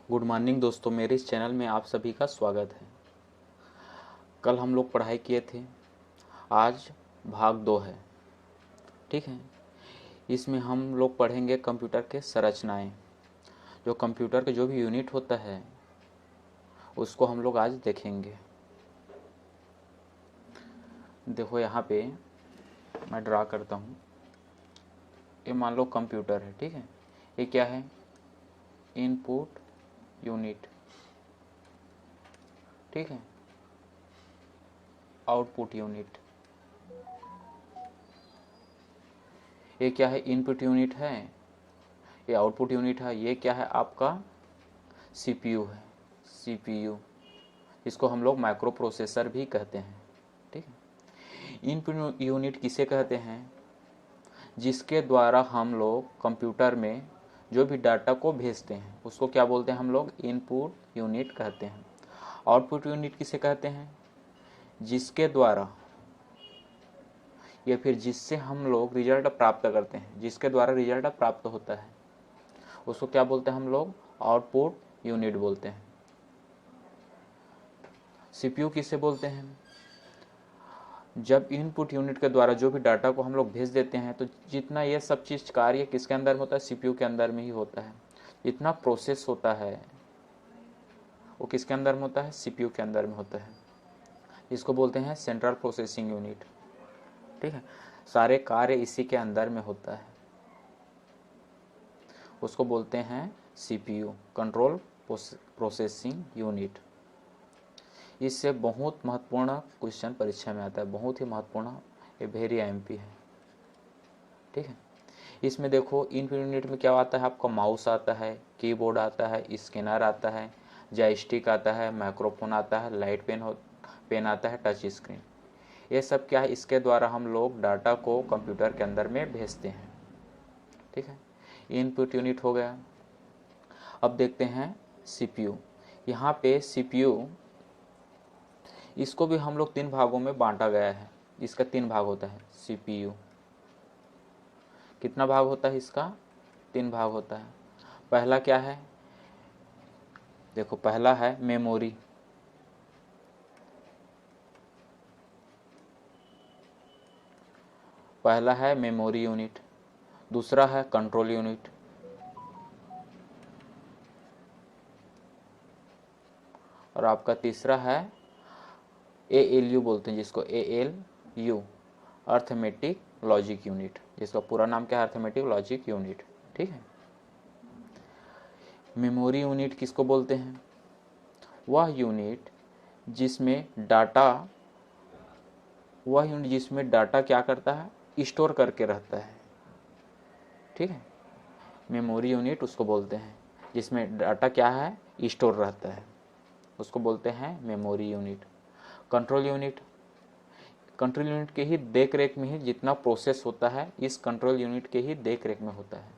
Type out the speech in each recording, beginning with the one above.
Good morning दोस्तों, मेरे इस चैनल में आप सभी का स्वागत है। कल हम लोग पढ़ाई किए थे, आज भाग 2 है। ठीक है, इसमें हम लोग पढ़ेंगे कंप्यूटर के संरचनाएं। जो कंप्यूटर के जो भी यूनिट होता है उसको हम लोग आज देखेंगे। देखो यहाँ पे मैं ड्रा करता हूँ। ये मान लो कंप्यूटर है, ठीक है। ये क्या है? इनपुट यूनिट, ठीक है। आउटपुट यूनिट, ये क्या है? इनपुट यूनिट है। ये आउटपुट यूनिट है। ये क्या है? आपका सीपीयू है। सीपीयू, इसको हम लोग माइक्रो प्रोसेसर भी कहते हैं, ठीक है। इनपुट यूनिट किसे कहते हैं? जिसके द्वारा हम लोग कंप्यूटर में जो भी डाटा को भेजते हैं उसको क्या बोलते हैं? हम लोग इनपुट यूनिट कहते हैं। आउटपुट यूनिट किसे कहते हैं? जिसके द्वारा या फिर जिससे हम लोग रिजल्ट प्राप्त करते हैं, जिसके द्वारा रिजल्ट प्राप्त होता है उसको क्या बोलते हैं? हम लोग आउटपुट यूनिट बोलते हैं। सीपीयू किसे बोलते हैं? जब इनपुट यूनिट के द्वारा जो भी डाटा को हम लोग भेज देते हैं तो जितना ये सब चीज़ कार्य किसके अंदर में होता है? सीपीयू के अंदर में ही होता है। जितना प्रोसेस होता है वो किसके अंदर में होता है? सीपीयू के अंदर में होता है। इसको बोलते हैं सेंट्रल प्रोसेसिंग यूनिट, ठीक है। सारे कार्य इसी के अंदर में होता है, उसको बोलते हैं सीपीयू, कंट्रोल प्रोसेसिंग यूनिट। इससे बहुत महत्वपूर्ण क्वेश्चन परीक्षा में आता है, बहुत ही महत्वपूर्ण, ये वेरी एमपी है, ठीक है। इसमें देखो इनपुट यूनिट में क्या आता है? आपका माउस आता है, कीबोर्ड आता है, स्कैनर आता है, जॉयस्टिक आता है, माइक्रोफोन आता है, लाइट पेन आता है, टच स्क्रीन। ये सब क्या है? इसके द्वारा हम लोग डाटा को कंप्यूटर के अंदर में भेजते हैं, ठीक है। इनपुट यूनिट हो गया। अब देखते हैं सीपीयू। यहाँ पे सीपीयू, इसको भी हम लोग 3 भागों में बांटा गया है। इसका 3 भाग होता है सीपीयू। कितना भाग होता है इसका? 3 भाग होता है। पहला क्या है? देखो, पहला है मेमोरी, पहला है मेमोरी यूनिट। दूसरा है कंट्रोल यूनिट, और आपका तीसरा है एएलयू बोलते हैं, जिसको एएलयू, अर्थमेटिक लॉजिक यूनिट, जिसका पूरा नाम क्या है? अर्थमेटिक लॉजिक यूनिट, ठीक है। मेमोरी यूनिट किसको बोलते हैं? वह यूनिट जिसमें डाटा क्या करता है? स्टोर करके रहता है, ठीक है। मेमोरी यूनिट उसको बोलते हैं जिसमें डाटा क्या है? स्टोर रहता है, उसको बोलते हैं memory unit. Control unit, control unit के ही देख रेख में ही जितना प्रोसेस होता है इस कंट्रोल यूनिट के ही देख रेख में होता है।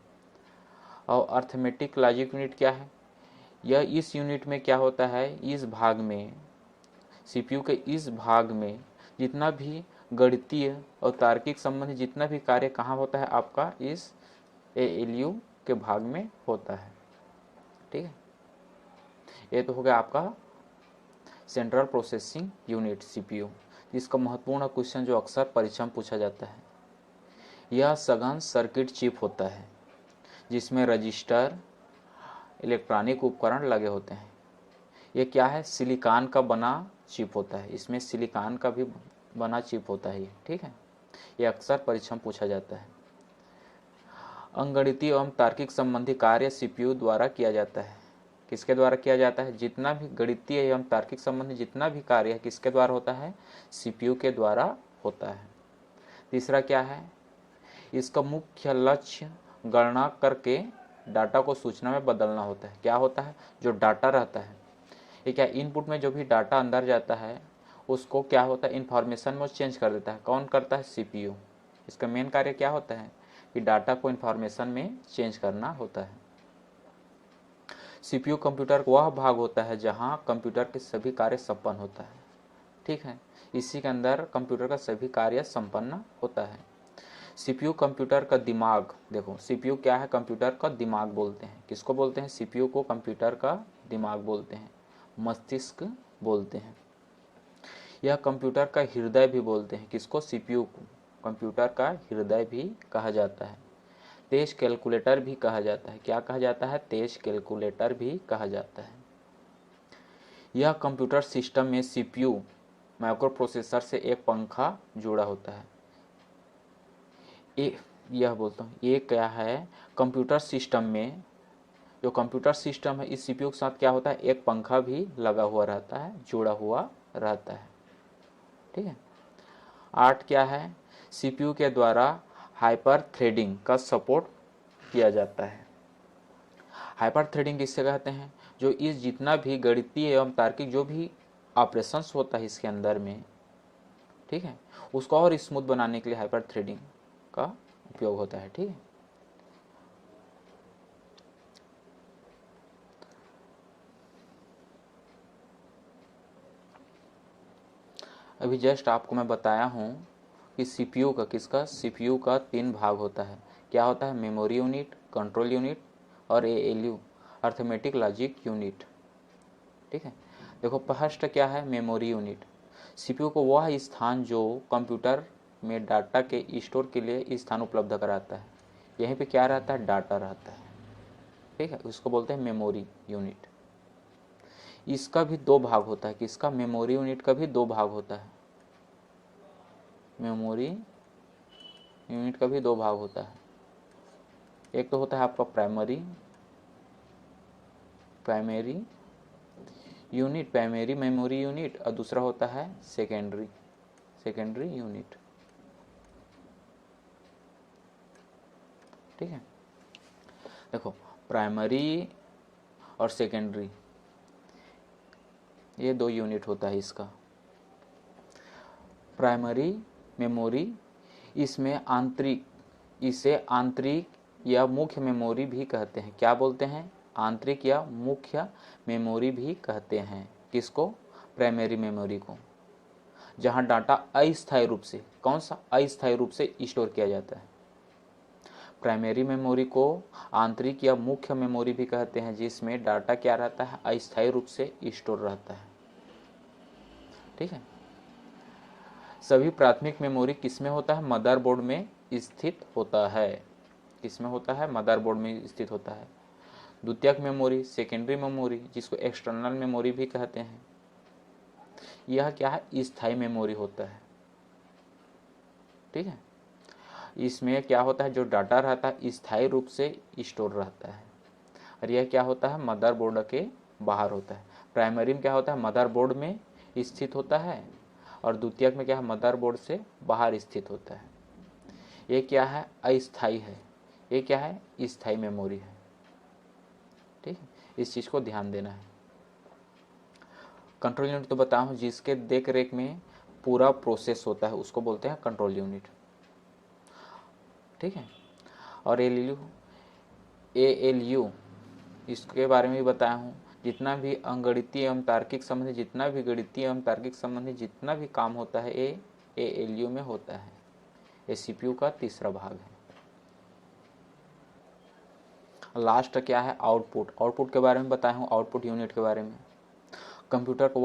और अर्थमेटिक लॉजिक यूनिट क्या है? यह इस यूनिट में क्या होता है? इस भाग में, सीपीयू के इस भाग में जितना भी गणितीय और तार्किक संबंधी जितना भी कार्य कहाँ होता है? आपका इस एएलयू के भाग में होता है, ठीक है। ये तो हो गया आपका सेंट्रल प्रोसेसिंग यूनिट सीपीयू। इसका महत्वपूर्ण क्वेश्चन जो अक्सर परीक्षा में पूछा जाता है, यह सघन सर्किट चिप होता है जिसमें रजिस्टर, इलेक्ट्रॉनिक उपकरण लगे होते हैं। ये क्या है? सिलिकॉन का बना चिप होता है, इसमें सिलिकॉन का भी बना चिप होता है ये, ठीक है। ये अक्सर परीक्षा में पूछा जाता है। अंगगणितीय एवं तार्किक संबंधी कार्य सीपीयू द्वारा किया जाता है। किसके द्वारा किया जाता है? जितना भी गणितीय एवं तार्किक संबंधी जितना भी कार्य है किसके द्वारा होता है? सीपीयू के द्वारा होता है। तीसरा क्या है? इसका मुख्य लक्ष्य गणना करके डाटा को सूचना में बदलना होता है। क्या होता है? जो डाटा रहता है, ये क्या, इनपुट में जो भी डाटा अंदर जाता है उसको क्या होता है? इन्फॉर्मेशन में चेंज कर देता है। कौन करता है? सीपीयू। इसका मेन कार्य क्या होता है? कि डाटा को इन्फॉर्मेशन में चेंज करना होता है। सीपीयू कंप्यूटर का वह भाग होता है जहां कंप्यूटर के सभी कार्य संपन्न होता है, ठीक है। इसी के अंदर कंप्यूटर का सभी कार्य संपन्न होता है। सीपीयू कंप्यूटर का दिमाग, देखो सीपीयू क्या है, कंप्यूटर का दिमाग बोलते हैं। किसको बोलते हैं? सीपीयू को कंप्यूटर का दिमाग बोलते हैं, मस्तिष्क बोलते हैं। यह कंप्यूटर का हृदय भी बोलते हैं। किसको? सीपीयू को कंप्यूटर का हृदय भी कहा जाता है। तेज कैलकुलेटर भी कहा जाता है। क्या कहा जाता है? तेज कैलकुलेटर भी कहा जाता है। यह कंप्यूटर सिस्टम में सीपीयू माइक्रो प्रोसेसर से एक पंखा जुड़ा होता है। यह बोलता हूँ, ये क्या है, कंप्यूटर सिस्टम में, जो कंप्यूटर सिस्टम है इस सीपीयू के साथ क्या होता है, एक पंखा भी लगा हुआ रहता है, जुड़ा हुआ रहता है। ठीक है। 8 क्या है, सीपीयू के द्वारा हाइपर थ्रेडिंग का सपोर्ट किया जाता है। हाइपर थ्रेडिंग किससे कहते हैं? जो इस जितना भी गणितीय एवं तार्किक जो भी ऑपरेशंस होता है इसके अंदर में, ठीक है, उसको और स्मूथ बनाने के लिए हाइपर थ्रेडिंग का उपयोग होता है। ठीक है। अभी जस्ट आपको मैं बताया हूँ कि सीपीयू का, किसका, सीपीयू का 3 भाग होता है। क्या होता है? मेमोरी यूनिट, कंट्रोल यूनिट और एएलयू, अर्थमेटिक लॉजिक यूनिट। ठीक है। देखो फर्स्ट क्या है, मेमोरी यूनिट। सीपीयू को वह स्थान जो कंप्यूटर में डाटा के स्टोर के लिए स्थान उपलब्ध कराता है। यहीं पे क्या रहता है? डाटा रहता है। ठीक है, उसको बोलते हैं मेमोरी यूनिट। इसका भी 2 भाग होता है। किसका? मेमोरी यूनिट का भी 2 भाग होता है। मेमोरी यूनिट का भी 2 भाग होता है। एक तो होता है आपका primary unit, primary memory unit, और दूसरा होता है सेकेंडरी यूनिट। ठीक है। देखो प्राइमरी और सेकेंडरी, ये 2 यूनिट होता है इसका। प्राइमरी मेमोरी, इसे आंतरिक या मुख्य मेमोरी भी कहते हैं। क्या बोलते हैं? आंतरिक या मुख्य मेमोरी भी कहते हैं। किसको? प्राइमरी मेमोरी को, जहां डाटा अस्थायी रूप से, कौन सा, अस्थायी रूप से स्टोर किया जाता है। प्राइमरी मेमोरी को आंतरिक या मुख्य मेमोरी भी कहते हैं, जिसमें डाटा क्या रहता है? अस्थायी रूप से स्टोर रहता है। ठीक है। सभी प्राथमिक मेमोरी किसमें होता है? मदरबोर्ड में स्थित होता है। किसमें होता है? मदरबोर्ड में स्थित होता है। द्वितीयक मेमोरी, सेकेंडरी मेमोरी, जिसको एक्सटर्नल मेमोरी भी कहते हैं, यह क्या है? स्थायी मेमोरी होता है। ठीक है। इसमें क्या होता है? जो डाटा रहता है स्थायी रूप से स्टोर रहता है, और यह क्या होता है? मदरबोर्ड के बाहर होता है। प्राइमरी में क्या होता है? मदरबोर्ड में स्थित होता है, और द्वितीयक में क्या है? मदरबोर्ड से बाहर स्थित होता है। ये क्या है? अस्थाई है। ये क्या है? स्थायी मेमोरी है। ठीक है, इस चीज़ को ध्यान देना है। कंट्रोल यूनिट तो बताऊँ, जिसके देख रेख में पूरा प्रोसेस होता है उसको बोलते हैं कंट्रोल यूनिट। ठीक है। और एएलयू, इसके बारे में भी बताया हूँ। जितना भी अंगणितीय एवं तार्किक संबंधी, जितना भी काम होता है, ये एएलयू में होता है। ये सीपीयू का तीसरा भाग है। लास्ट क्या है? आउटपुट के बारे में बताया हूँ, आउटपुट यूनिट के बारे में। कंप्यूटर का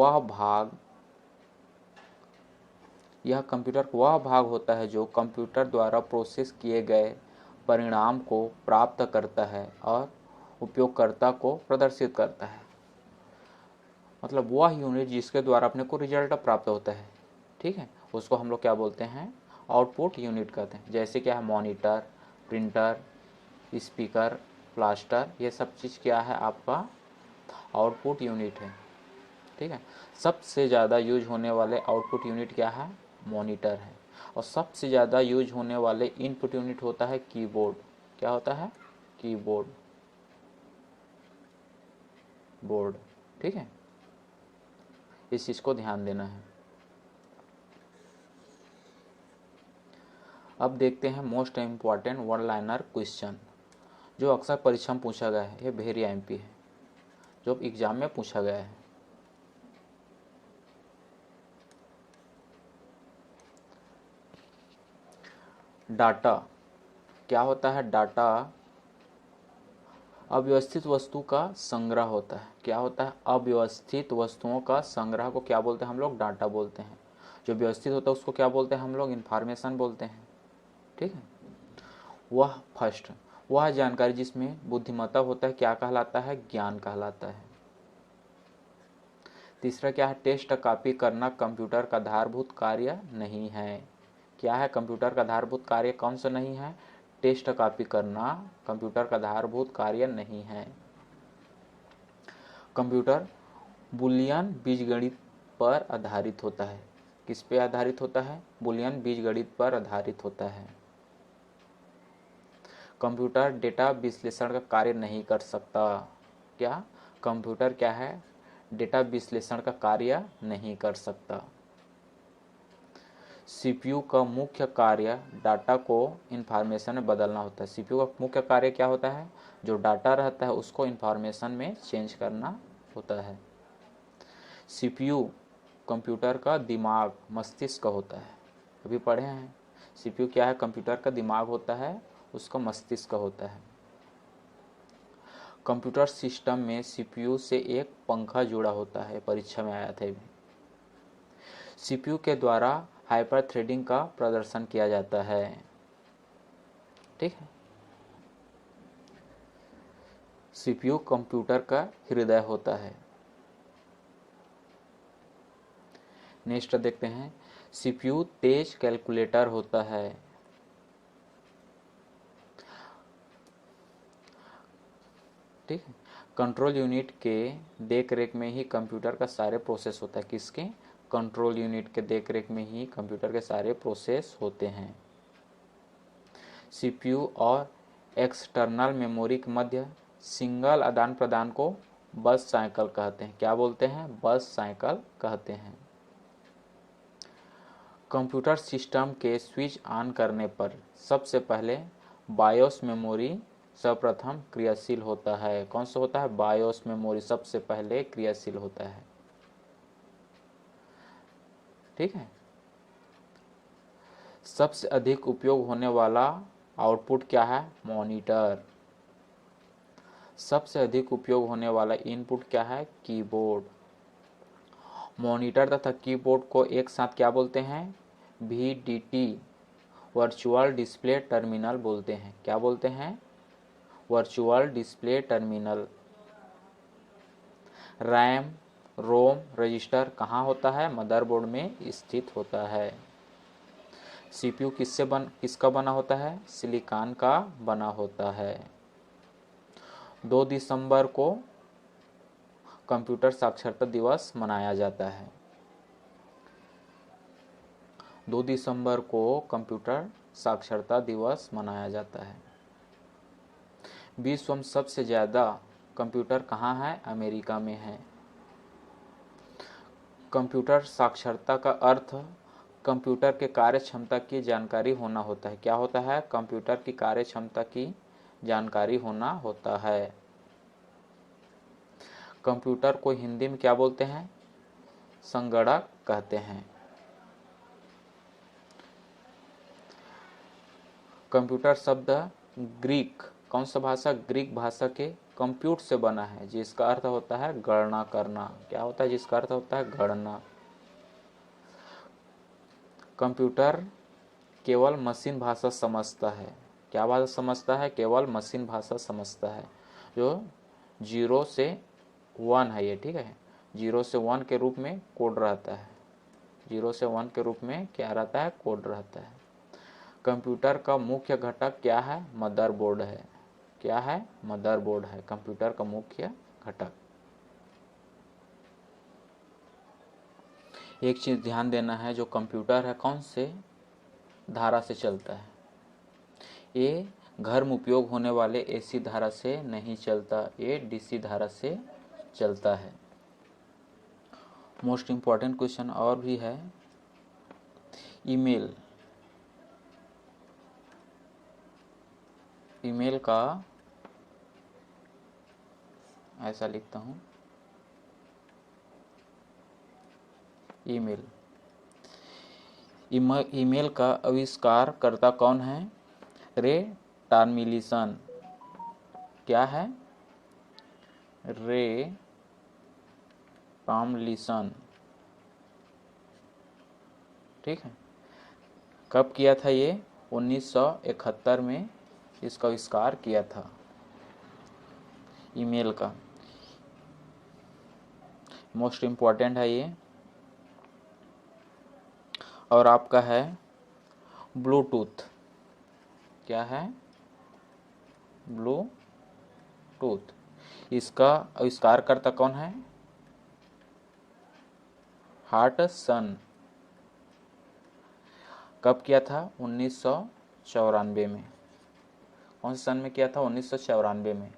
वह भाग होता है जो कंप्यूटर द्वारा प्रोसेस किए गए परिणाम को प्राप्त करता है और उपयोगकर्ता को प्रदर्शित करता है। मतलब वह यूनिट जिसके द्वारा अपने को रिजल्ट प्राप्त होता है। ठीक है, उसको हम लोग क्या बोलते हैं? आउटपुट यूनिट कहते हैं। जैसे क्या है? मॉनिटर, प्रिंटर, स्पीकर, प्लास्टर, ये सब चीज़ क्या है? आपका आउटपुट यूनिट है। ठीक है। सबसे ज़्यादा यूज होने वाले आउटपुट यूनिट क्या है? मॉनिटर है। और सबसे ज़्यादा यूज होने वाले इनपुट यूनिट होता है कीबोर्ड। क्या होता है? Keyboard, board. ठीक है, इस चीज़ को ध्यान देना है। अब देखते हैं most important one liner question, जो अक्सर परीक्षा में पूछा गया है। ये वेरी एमपी है, जो एग्जाम में पूछा गया है। डाटा क्या होता है? डाटा अव्यवस्थित वस्तु का संग्रह होता है। क्या होता है? अव्यवस्थित वस्तुओं का संग्रह को क्या बोलते हैं हम लोग? डाटा बोलते हैं। जो व्यवस्थित होता है उसको क्या बोलते हैं हम लोग? इंफॉर्मेशन बोलते हैं। ठीक है। वह फर्स्ट वह जानकारी जिसमें बुद्धिमत्ता होता है क्या कहलाता है? ज्ञान कहलाता है। तीसरा क्या है? टेस्ट कॉपी करना कंप्यूटर का आधारभूत कार्य नहीं है। क्या है? कंप्यूटर का आधारभूत कार्य कौन सा नहीं है? टेस्ट कॉपी करना कंप्यूटर का आधारभूत कार्य नहीं है। कंप्यूटर बुलियन बीजगणित पर आधारित होता है। किस पे आधारित होता है? बुलियन बीजगणित पर आधारित होता है। कंप्यूटर डेटा विश्लेषण का कार्य नहीं कर सकता। क्या? कंप्यूटर क्या है? डेटा विश्लेषण का कार्य नहीं कर सकता। सीपीयू का मुख्य कार्य डाटा को इंफॉर्मेशन में बदलना होता है। सीपीयू का मुख्य कार्य क्या होता है? जो डाटा रहता है उसको इंफॉर्मेशन में चेंज करना होता है। सीपीयू कंप्यूटर का दिमाग, मस्तिष्क होता है। अभी पढ़े हैं। सीपीयू क्या है? कंप्यूटर का दिमाग होता है, उसका मस्तिष्क होता है। कंप्यूटर सिस्टम में सीपीयू से एक पंखा जुड़ा होता है। परीक्षा में आया था। सीपीयू के द्वारा हाइपर थ्रेडिंग का प्रदर्शन किया जाता है। ठीक है। सीपीयू कंप्यूटर का हृदय होता है। नेक्स्ट देखते हैं। सीपीयू तेज कैलकुलेटर होता है। ठीक है। कंट्रोल यूनिट के देख रेख में ही कंप्यूटर का सारे प्रोसेस होता है। किसके? कंट्रोल यूनिट के देख रेख में ही कंप्यूटर के सारे प्रोसेस होते हैं। सीपीयू और एक्सटर्नल मेमोरी के मध्य सिंगल आदान प्रदान को बस साइकिल कहते हैं। क्या बोलते हैं? बस साइकिल कहते हैं। कंप्यूटर सिस्टम के स्विच ऑन करने पर सबसे पहले बायोस मेमोरी सर्वप्रथम क्रियाशील होता है। कौन सा होता है? बायोस मेमोरी सबसे पहले क्रियाशील होता है। ठीक है। सबसे अधिक उपयोग होने वाला आउटपुट क्या है? मॉनिटर। सबसे अधिक उपयोग होने वाला इनपुट क्या है? कीबोर्ड। मॉनिटर तथा कीबोर्ड को एक साथ क्या बोलते हैं? VDT वर्चुअल डिस्प्ले टर्मिनल बोलते हैं। क्या बोलते हैं? Virtual display terminal. RAM ROM register कहाँ होता है? मदरबोर्ड में स्थित होता है। सीपीयू किसका बना होता है? सिलिकॉन का बना होता है। 2 दिसंबर को कंप्यूटर साक्षरता दिवस मनाया जाता है। 2 दिसंबर को कंप्यूटर साक्षरता दिवस मनाया जाता है। विश्व में सबसे ज़्यादा कंप्यूटर कहाँ है? अमेरिका में है। कंप्यूटर साक्षरता का अर्थ कंप्यूटर के कार्य क्षमता की जानकारी होना होता है। क्या होता है? कंप्यूटर की कार्य क्षमता की जानकारी होना होता है। कंप्यूटर को हिंदी में क्या बोलते हैं? संगणक कहते हैं। कंप्यूटर शब्द ग्रीक, कौन सा भाषा? ग्रीक भाषा के कंप्यूट से बना है, जिसका अर्थ होता है गणना करना। क्या होता है? जिसका अर्थ होता है गणना। कंप्यूटर केवल मशीन भाषा समझता है। क्या भाषा समझता है? केवल मशीन भाषा समझता है। जो 0 से 1 है ये। ठीक है। 0 से 1 के रूप में कोड रहता है। 0 से 1 के रूप में क्या रहता है? कोड रहता है। कंप्यूटर का मुख्य घटक क्या है? मदरबोर्ड है। क्या है? मदरबोर्ड है कंप्यूटर का मुख्य घटक। एक चीज़ ध्यान देना है, जो कंप्यूटर है कौन से धारा से चलता है? ये घर में उपयोग होने वाले एसी धारा से नहीं चलता, ये डीसी धारा से चलता है। मोस्ट इम्पॉर्टेंट क्वेश्चन और भी है। ईमेल, ईमेल का ऐसा लिखता हूँ, ईमेल ईमेल का आविष्कारकर्ता कौन है? रे टॉमलिंसन। क्या है? रे टॉमलिंसन। ठीक है। कब किया था ये? 1971 में इसका आविष्कार किया था, ईमेल का। मोस्ट इम्पॉर्टेंट है ये। और आपका है ब्लूटूथ। क्या है? ब्लूटूथ। इसका आविष्कारकर्ता कौन है? हॉटसन। कब किया था? 1994 में। कौन से सन में किया था? 1994 में।